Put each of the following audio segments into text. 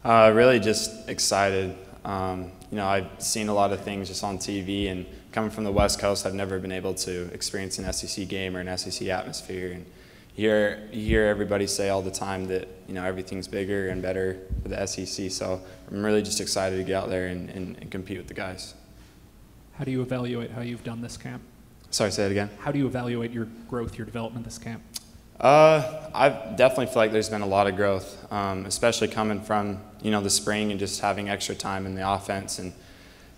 Really just excited. I've seen a lot of things just on TV, and coming from the West Coast, I've never been able to experience an SEC game or an SEC atmosphere. And you hear everybody say all the time that everything's bigger and better for the SEC. So I'm really just excited to get out there and compete with the guys. How do you evaluate how you've done this camp? Sorry, say it again. How do you evaluate your growth, your development this camp? I definitely feel like there's been a lot of growth, especially coming from the spring and just having extra time in the offense and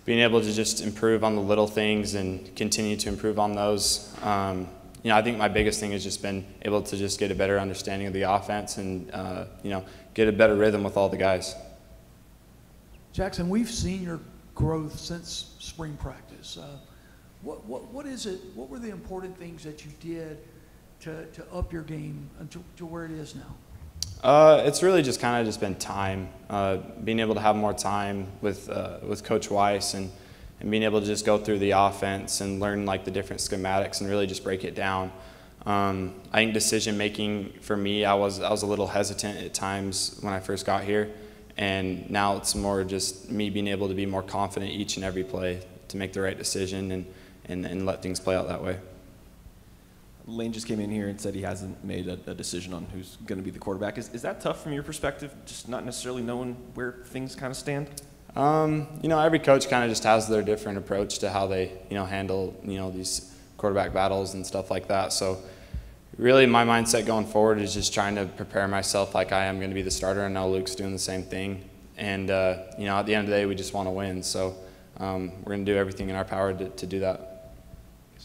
being able to just improve on the little things and continue to improve on those. I think my biggest thing has just been able to just get a better understanding of the offense and get a better rhythm with all the guys. Jaxson, we've seen your growth since spring practice. What is it? What were the important things that you did to up your game to where it is now? It's really just kind of just been time, being able to have more time with Coach Weiss and being able to just go through the offense and learn like the different schematics and really just break it down. I think decision making for me, I was a little hesitant at times when I first got here, and now it's more just me being able to be more confident each and every play to make the right decision and let things play out that way. Lane just came in here and said he hasn't made a decision on who's going to be the quarterback. Is that tough from your perspective, just not necessarily knowing where things kind of stand? Every coach kind of just has their different approach to how they, handle, these quarterback battles and stuff like that. So really my mindset going forward is just trying to prepare myself like I am going to be the starter, and now Luke's doing the same thing. And, at the end of the day, we just want to win. So we're going to do everything in our power to do that.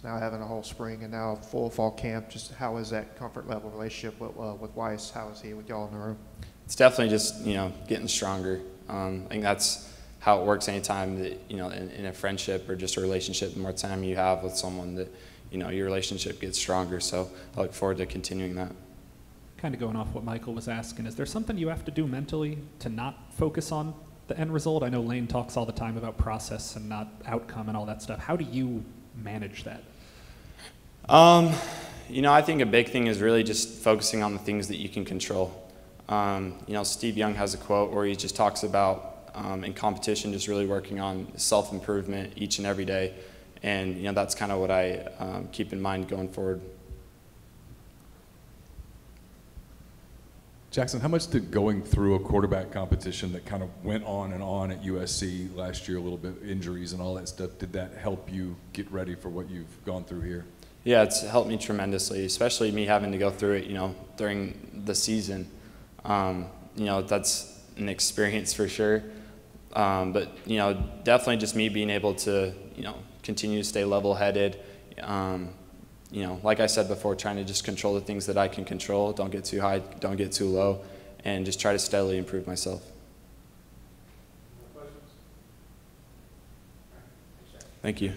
Now having a whole spring and now a full fall camp, just how is that comfort level relationship with Weiss? How is he with y'all in the room? It's definitely just, getting stronger. I think that's how it works anytime that, in a friendship or just a relationship, the more time you have with someone that, your relationship gets stronger. So I look forward to continuing that. Kind of going off what Michael was asking, is there something you have to do mentally to not focus on the end result? I know Lane talks all the time about process and not outcome and all that stuff. How do you manage that? I think a big thing is really just focusing on the things that you can control. Steve Young has a quote where he just talks about in competition just really working on self-improvement each and every day. And, that's kind of what I keep in mind going forward. Jaxson, how much did going through a quarterback competition that kind of went on and on at USC last year, a little bit injuries and all that stuff, did that help you get ready for what you've gone through here? Yeah, it's helped me tremendously, especially me having to go through it, during the season. That's an experience for sure. But, definitely just me being able to, continue to stay level-headed. Like I said before, trying to just control the things that I can control. Don't get too high, don't get too low, and just try to steadily improve myself. Thank you.